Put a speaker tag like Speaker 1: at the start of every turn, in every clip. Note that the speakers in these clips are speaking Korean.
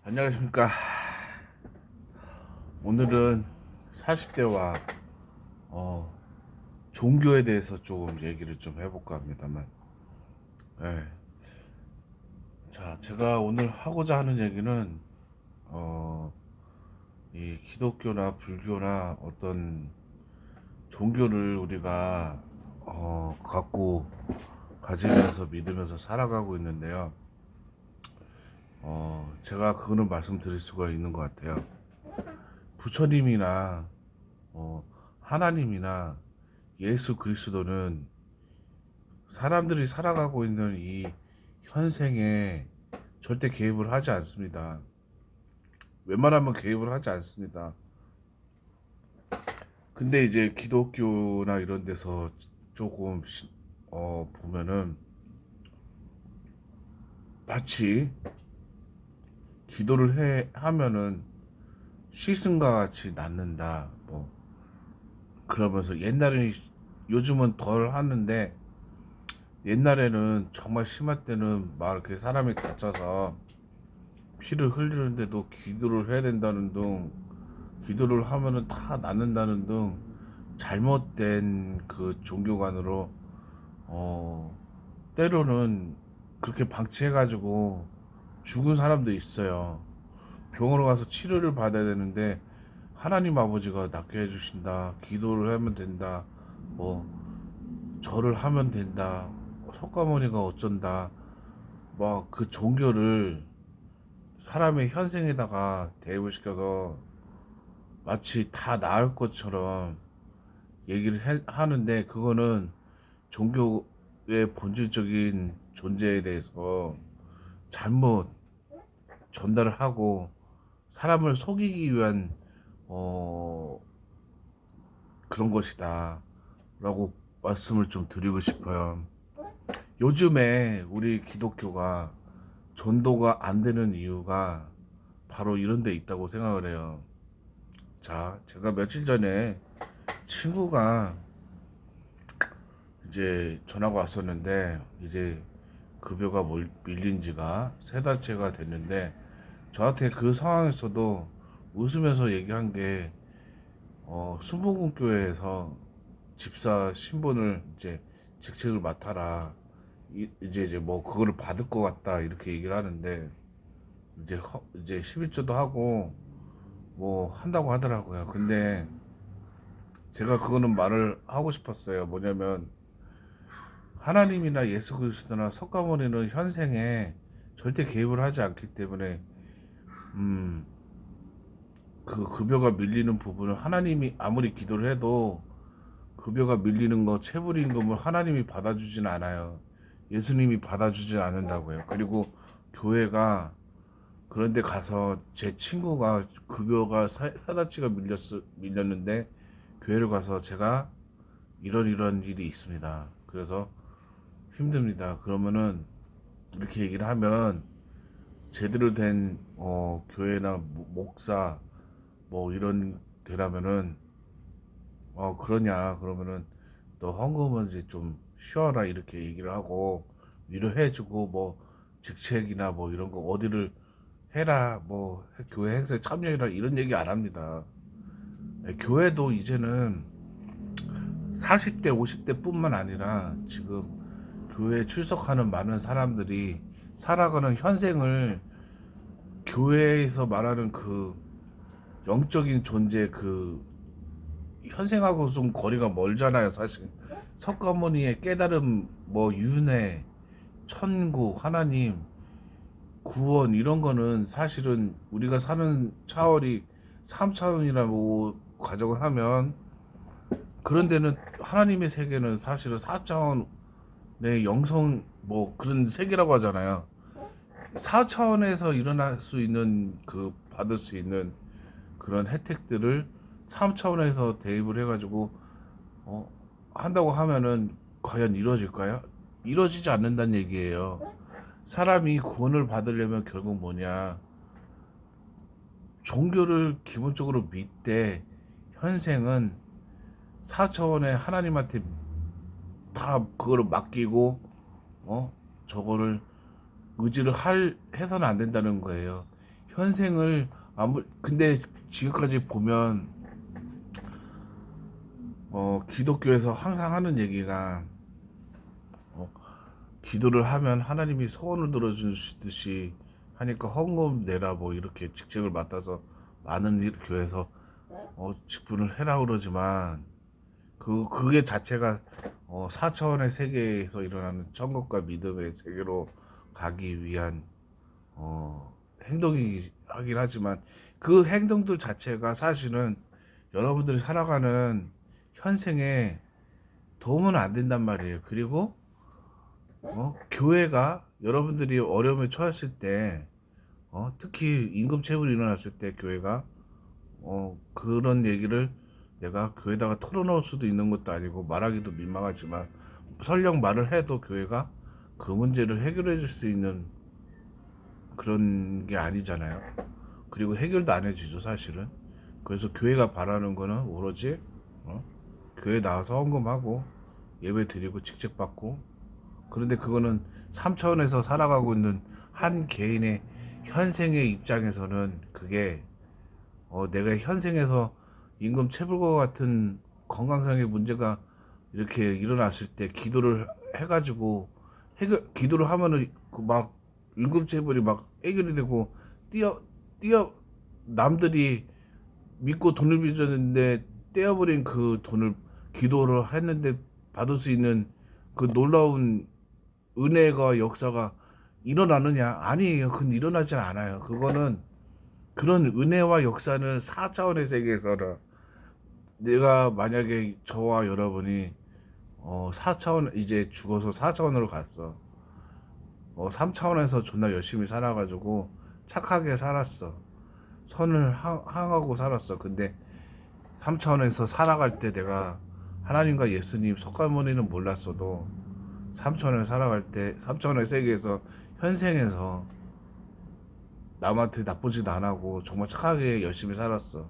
Speaker 1: 안녕하십니까. 오늘은 40대와 종교에 대해서 조금 얘기를 좀 해볼까 합니다만, 네. 자, 제가 오늘 하고자 하는 얘기는 이 기독교나 불교나 어떤 종교를 우리가 갖고 가지면서 믿으면서 살아가고 있는데요. 제가 그거는 말씀드릴 수가 있는 것 같아요. 부처님이나 하나님이나 예수 그리스도는 사람들이 살아가고 있는 이 현생에 절대 개입을 하지 않습니다. 웬만하면 개입을 하지 않습니다. 근데 이제 기독교나 이런 데서 조금 보면은 마치 기도를 하면은 시승과 같이 낫는다. 뭐 그러면서 요즘은 덜 하는데 옛날에는 정말 심할 때는 막 이렇게 사람이 다쳐서 피를 흘리는데도 기도를 해야 된다는 등, 기도를 하면은 다 낫는다는 등 잘못된 그 종교관으로 어 때로는 그렇게 방치해가지고 죽은 사람도 있어요. 병원을 가서 치료를 받아야 되는데 하나님 아버지가 낫게 해주신다, 기도를 하면 된다, 뭐 절을 하면 된다, 석가모니가 어쩐다, 막 그 종교를 사람의 현생에다가 대입을 시켜서 마치 다 나을 것처럼 하는데, 그거는 종교의 본질적인 존재에 대해서 잘못 전달을 하고 사람을 속이기 위한 어, 그런 것이다 라고 말씀을 좀 드리고 싶어요. 요즘에 우리 기독교가 전도가 안 되는 이유가 바로 이런 데 있다고 생각을 해요. 자, 제가 며칠 전에 친구가 이제 전화가 왔었는데, 이제 급여가 밀린 지가 세 달째가 됐는데, 저한테 그 상황에서도 웃으면서 얘기한 게 순복음교회에서 집사 신분을 이제 직책을 맡아라, 이제 뭐 그거를 받을 것 같다 이렇게 얘기를 하는데, 이제 11조도 하고 뭐 한다고 하더라고요. 근데 제가 그거는 말을 하고 싶었어요. 뭐냐면 하나님이나 예수 그리스도나 석가모니는 현생에 절대 개입을 하지 않기 때문에 그 급여가 밀리는 부분을 하나님이 아무리 기도를 해도 급여가 밀리는 거, 체불임금을 하나님이 받아주진 않아요. 예수님이 받아주지 않는다고요. 그리고 교회가, 그런데 가서 제 친구가 급여가 사다치가 밀렸는데 교회를 가서 제가 이런 일이 있습니다, 그래서 힘듭니다, 그러면은 이렇게 얘기를 하면, 제대로 된 교회나 목사 뭐 이런 데라면은 그러냐 그러면은 너 헌금은 이제 좀 쉬어라 이렇게 얘기를 하고 위로해주고, 뭐 직책이나 뭐 이런 거 어디를 해라, 뭐 교회 행사에 참여해라 이런 얘기 안 합니다. 교회도 이제는 40대 50대 뿐만 아니라 지금 교회에 출석하는 많은 사람들이 살아가는 현생을, 교회에서 말하는 그 영적인 존재, 그 현생하고 좀 거리가 멀잖아요, 사실. 석가모니의 깨달음, 뭐 윤회, 천국, 하나님, 구원 이런 거는 사실은 우리가 사는 차원이 3차원이라고 가정을 하면, 그런 데는 하나님의 세계는 사실은 4차원의 영성 뭐 그런 세계라고 하잖아요. 4차원에서 일어날 수 있는, 그 받을 수 있는 그런 혜택들을 3차원에서 대입을 해가지고 어, 한다고 하면은 과연 이루어질까요? 이루어지지 않는다는 얘기예요. 사람이 구원을 받으려면 결국 뭐냐? 종교를 기본적으로 믿되 현생은 4차원의 하나님한테 다 그거를 맡기고 저거를 의지를 해서는 안 된다는 거예요. 현생을 아무 근데 지금까지 보면 기독교에서 항상 하는 얘기가 어, 기도를 하면 하나님이 소원을 들어주시듯이 하니까 헌금 내라 뭐 이렇게 직책을 맡아서 많은 교회에서 직분을 해라 그러지만 그게 자체가 4차원의 세계에서 일어나는 천국과 믿음의 세계로 가기 위한 행동이 하긴 하지만 그 행동들 자체가 사실은 여러분들이 살아가는 현생에 도움은 안 된단 말이에요. 그리고 교회가 여러분들이 어려움에 처했을 때 특히 임금체불이 일어났을 때 교회가 그런 얘기를 내가 교회다가 털어놓을 수도 있는 것도 아니고 말하기도 민망하지만 설령 말을 해도 교회가 그 문제를 해결해 줄 수 있는 그런 게 아니잖아요. 그리고 해결도 안 해주죠 사실은. 그래서 교회가 바라는 거는 오로지 교회 나와서 헌금하고 예배 드리고 직책받고, 그런데 그거는 3차원에서 살아가고 있는 한 개인의 현생의 입장에서는 그게 내가 현생에서 임금 체불과 같은 건강상의 문제가 이렇게 일어났을 때 기도를 해가지고 기도를 하면은 그막 임금 체불이 막 해결이 되고 뛰어 남들이 믿고 돈을 빚었는데 떼어버린 그 돈을 기도를 했는데 받을 수 있는 그 놀라운 은혜가 역사가 일어나느냐? 아니에요. 그건 일어나지 않아요. 그거는 그런 은혜와 역사는 4차원의 세계에서는 내가 만약에 저와 여러분이 4차원 이제 죽어서 4차원으로 갔어. 3차원에서 존나 열심히 살아가지고 착하게 살았어. 선을 항하고 살았어. 근데 3차원에서 살아갈 때 내가 하나님과 예수님 석가모니는 몰랐어도 3차원을 살아갈 때 3차원의 세계에서 현생에서 남한테 나쁘지도 안 하고 정말 착하게 열심히 살았어.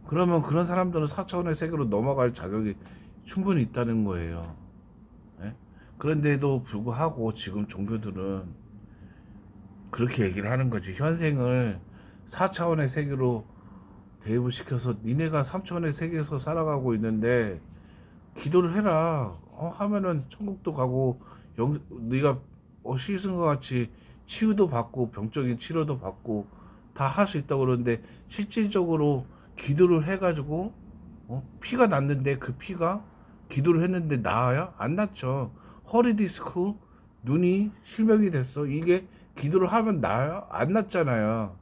Speaker 1: 그러면 그런 사람들은 4차원의 세계로 넘어갈 자격이 충분히 있다는 거예요. 예? 그런데도 불구하고 지금 종교들은 그렇게 얘기를 하는 거지. 현생을 4차원의 세계로 대입을 시켜서 니네가 3차원의 세계에서 살아가고 있는데 기도를 해라. 하면은 천국도 가고 네가 씻은 것 같이 치유도 받고 병적인 치료도 받고 다 할 수 있다고 그러는데 실질적으로 기도를 해가지고 피가 났는데 그 피가 기도를 했는데 나아요? 안 낫죠. 허리 디스크, 눈이 실명이 됐어. 이게 기도를 하면 나아요? 안 낫잖아요.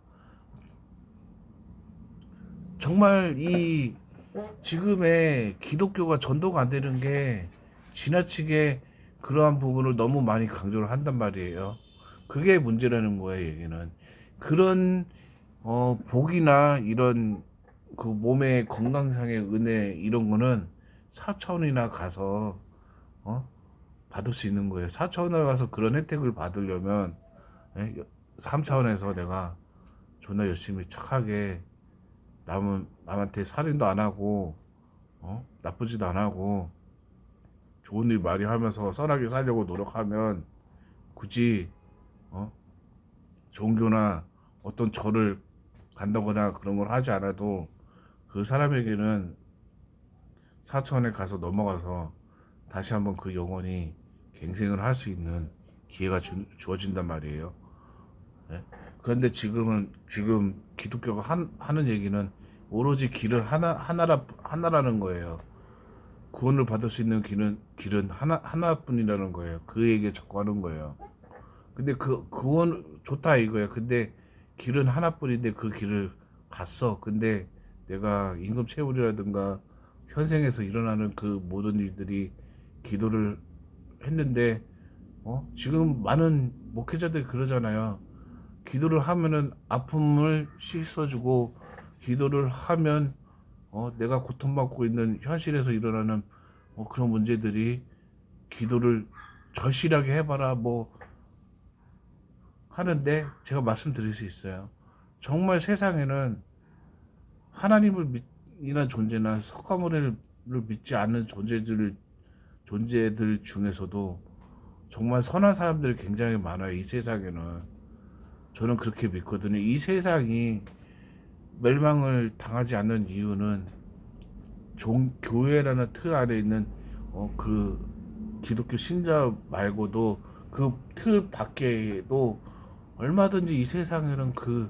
Speaker 1: 정말 이 지금의 기독교가 전도가 안 되는 게 지나치게 그러한 부분을 너무 많이 강조를 한단 말이에요. 그게 문제라는 거예요, 얘기는. 그런 복이나 이런 그 몸의 건강상의 은혜 이런 거는 4차원이나 가서 어? 받을 수 있는 거예요. 4차원에 가서 그런 혜택을 받으려면 3차원에서 내가 존나 열심히 착하게 남한테 살인도 안 하고 나쁘지도 안 하고 좋은 일 많이 하면서 선하게 살려고 노력하면 굳이 어? 종교나 어떤 절을 간다거나 그런 걸 하지 않아도 그 사람에게는 사천에 가서 넘어가서 다시 한번 그 영혼이 갱생을 할 수 있는 기회가 주어진단 말이에요. 네? 그런데 지금 기독교가 하는 얘기는 오로지 길은 하나라는 거예요. 구원을 받을 수 있는 길은 하나뿐이라는 거예요. 그 얘기 자꾸 하는 거예요. 근데 그 구원 좋다 이거예요. 근데 길은 하나뿐인데 그 길을 갔어. 근데 내가 임금 체불이라든가 현생에서 일어나는 그 모든 일들이 기도를 했는데 지금 많은 목회자들이 그러잖아요. 기도를 하면은 아픔을 씻어주고 기도를 하면 내가 고통받고 있는 현실에서 일어나는 그런 문제들이 기도를 절실하게 해봐라 뭐 하는데 제가 말씀드릴 수 있어요. 정말 세상에는 하나님을 이나 존재나 석가모니를 믿지 않는 존재들 중에서도 정말 선한 사람들이 굉장히 많아요. 이 세상에는. 저는 그렇게 믿거든요. 이 세상이 멸망을 당하지 않는 이유는 교회라는 틀 아래 있는 그 기독교 신자 말고도 그 틀 밖에도 얼마든지 이 세상에는 그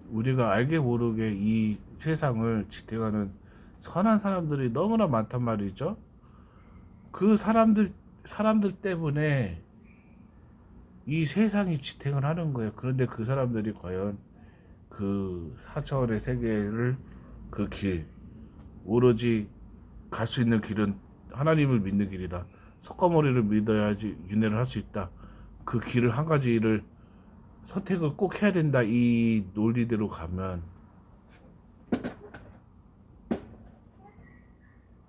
Speaker 1: 우리가 알게 모르게 이 세상을 지탱하는 선한 사람들이 너무나 많단 말이죠. 그 사람들 때문에 이 세상이 지탱을 하는 거예요. 그런데 그 사람들이 과연 그 4차원의 세계를 그 길, 오로지 갈 수 있는 길은 하나님을 믿는 길이다. 석가모니를 믿어야지 윤회를 할 수 있다. 그 길을 한 가지를 선택을 꼭 해야 된다. 이 논리대로 가면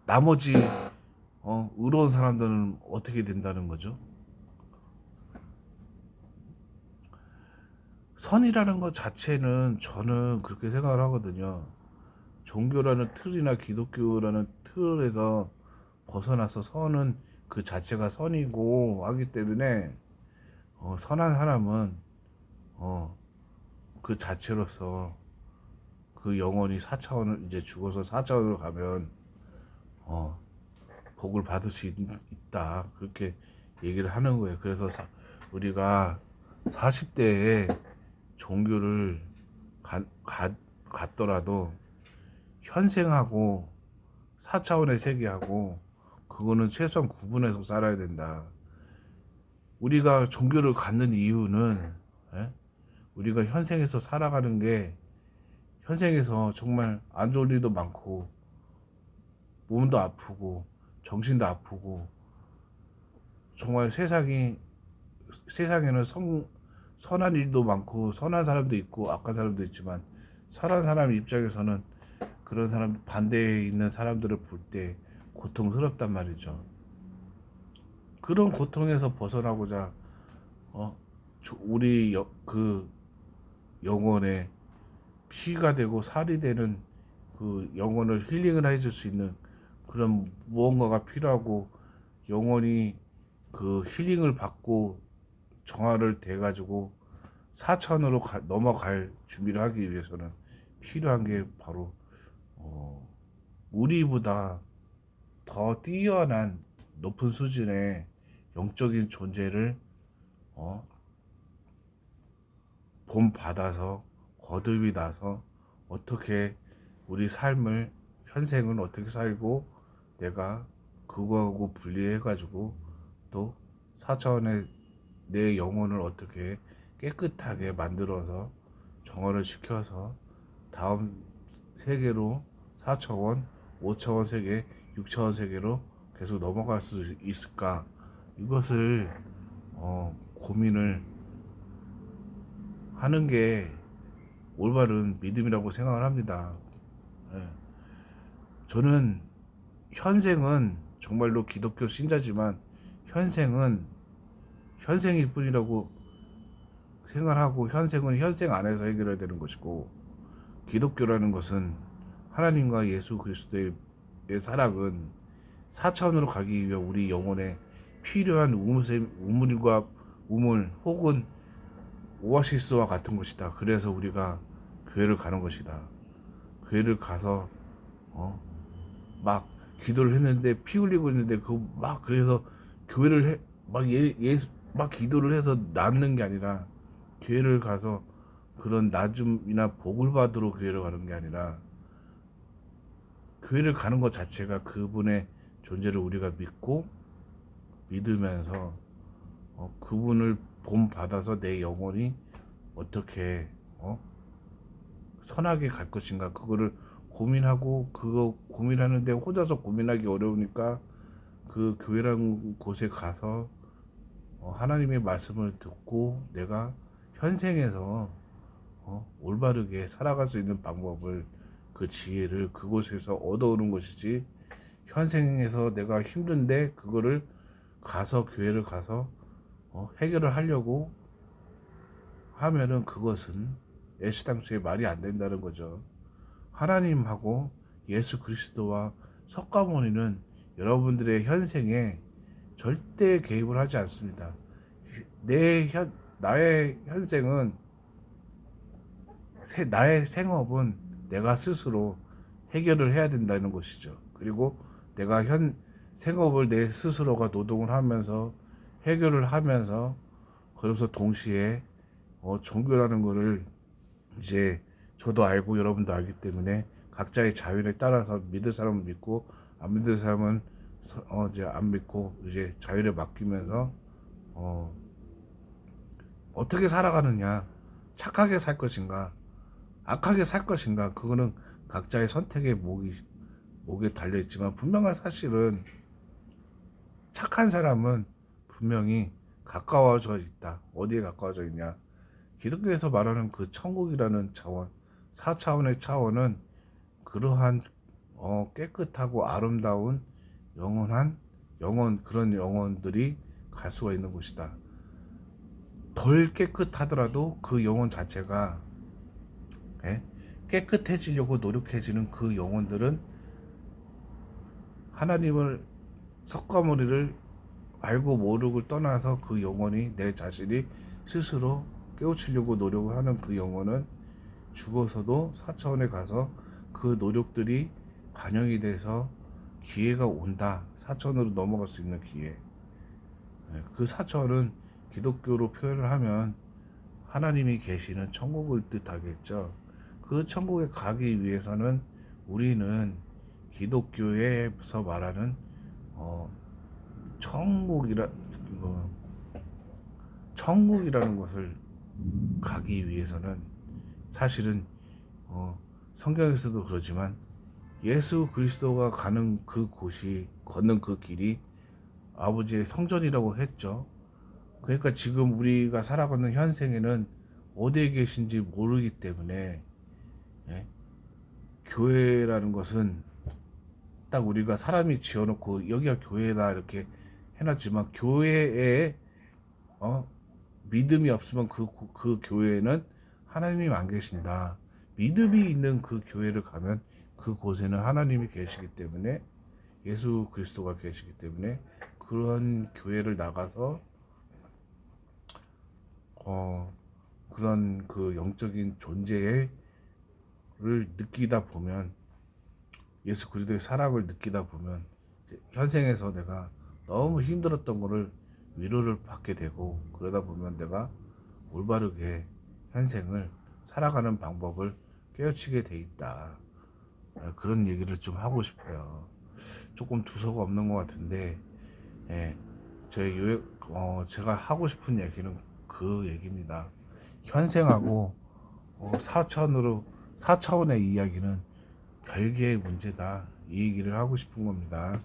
Speaker 1: 나머지 의로운 사람들은 어떻게 된다는 거죠? 선이라는 것 자체는 저는 그렇게 생각을 하거든요. 종교라는 틀이나 기독교라는 틀에서 벗어나서 선은 그 자체가 선이고 하기 때문에 선한 사람은 그 자체로서 그 영혼이 4차원을 이제 죽어서 4차원으로 가면 복을 받을 수 있다 그렇게 얘기를 하는 거예요. 그래서 우리가 40대에 종교를 갔더라도 현생하고 4차원의 세계하고 그거는 최소한 구분해서 살아야 된다. 우리가 종교를 갖는 이유는 우리가 현생에서 살아가는 게 현생에서 정말 안 좋은 일도 많고 몸도 아프고 정신도 아프고 정말 세상에는 선한 일도 많고 선한 사람도 있고 악한 사람도 있지만 선한 사람 입장에서는 그런 사람 반대에 있는 사람들을 볼 때 고통스럽단 말이죠. 그런 고통에서 벗어나고자 우리 그 영혼에 피가 되고 살이 되는 그 영혼을 힐링을 해줄 수 있는 그런 무언가가 필요하고 영혼이 그 힐링을 받고 정화를 돼가지고 4차원으로 넘어갈 준비를 하기 위해서는 필요한 게 바로 우리보다 더 뛰어난 높은 수준의 영적인 존재를 본받아서 거듭이 나서 어떻게 우리 삶을 현생은 어떻게 살고 내가 그거하고 분리해가지고 또 4차원의 내 영혼을 어떻게 깨끗하게 만들어서 정화를 시켜서 다음 세계로 4차원, 5차원 세계, 6차원 세계로 계속 넘어갈 수 있을까? 이것을 고민을 하는 게 올바른 믿음이라고 생각을 합니다. 예. 저는 현생은 정말로 기독교 신자지만 현생은 현생일 뿐이라고 생각하고 현생은 현생 안에서 해결해야 되는 것이고 기독교라는 것은 하나님과 예수 그리스도의 사랑은 4차원으로 가기 위해 우리 영혼에 필요한 우물과 우물 혹은 오아시스와 같은 것이다. 그래서 우리가 교회를 가는 것이다. 교회를 가서 막 기도를 했는데 피 흘리고 있는데 그래서 교회를 막 기도를 해서 낫는 게 아니라 교회를 가서 그런 나줌이나 복을 받으러 교회를 가는 게 아니라 교회를 가는 것 자체가 그분의 존재를 우리가 믿으면서 그분을 본받아서 내 영혼이 어떻게 선하게 갈 것인가 그거를 고민하고 그거 고민하는데 혼자서 고민하기 어려우니까 그 교회라는 곳에 가서 하나님의 말씀을 듣고 내가 현생에서 올바르게 살아갈 수 있는 방법을 그 지혜를 그곳에서 얻어오는 것이지 현생에서 내가 힘든데 그거를 가서 교회를 가서 해결을 하려고 하면은 그것은 애시당초에 말이 안 된다는 거죠. 하나님하고 예수 그리스도와 석가모니는 여러분들의 현생에 절대 개입을 하지 않습니다. 나의 현생은 나의 생업은 내가 스스로 해결을 해야 된다는 것이죠. 그리고 내가 생업을 내 스스로가 노동을 하면서 해결을 하면서 그래서 동시에 종교라는 거를 이제 저도 알고 여러분도 알기 때문에 각자의 자율에 따라서 믿을 사람은 믿고 안 믿을 사람은 이제 안 믿고 이제 자율에 맡기면서 어, 어떻게 살아가느냐, 착하게 살 것인가 악하게 살 것인가, 그거는 각자의 선택의 목에 달려 있지만 분명한 사실은 착한 사람은 분명히 가까워져 있다. 어디에 가까워져 있냐? 기독교에서 말하는 그 천국이라는 차원, 4차원의 차원은 그러한 깨끗하고 아름다운 영원한 그런 영혼들이 갈 수가 있는 곳이다. 덜 깨끗하더라도 그 영혼 자체가 예? 깨끗해지려고 노력해지는 그 영혼들은 하나님을 석가모니를 알고 모르고 떠나서 그 영혼이 내 자신이 스스로 깨우치려고 노력을 하는 그 영혼은 죽어서도 4차원에 가서 그 노력들이 반영이 돼서 기회가 온다. 4차원으로 넘어갈 수 있는 기회. 그 4차원은 기독교로 표현을 하면 하나님이 계시는 천국을 뜻하겠죠. 그 천국에 가기 위해서는 우리는 기독교에서 말하는 천국이라 천국이라는 것을 가기 위해서는 사실은 성경에서도 그러지만 예수 그리스도가 가는 그 곳이 걷는 그 길이 아버지의 성전이라고 했죠. 그러니까 지금 우리가 살아가는 현생에는 어디에 계신지 모르기 때문에 예? 교회라는 것은 딱 우리가 사람이 지어놓고 여기가 교회다 이렇게 해놨지만 교회에 믿음이 없으면 그 교회는 하나님이 안 계신다. 믿음이 있는 그 교회를 가면 그곳에는 하나님이 계시기 때문에 예수 그리스도가 계시기 때문에 그런 교회를 나가서 그런 그 영적인 존재를 느끼다 보면 예수 그리스도의 사랑을 느끼다 보면 현생에서 내가 너무 힘들었던 거를 위로를 받게 되고 그러다 보면 내가 올바르게 현생을 살아가는 방법을 깨우치게 돼 있다. 그런 얘기를 좀 하고 싶어요. 조금 두서가 없는 것 같은데 예, 제가 하고 싶은 얘기는 그 얘기입니다. 현생하고 4차원의 이야기는 별개의 문제다. 이 얘기를 하고 싶은 겁니다.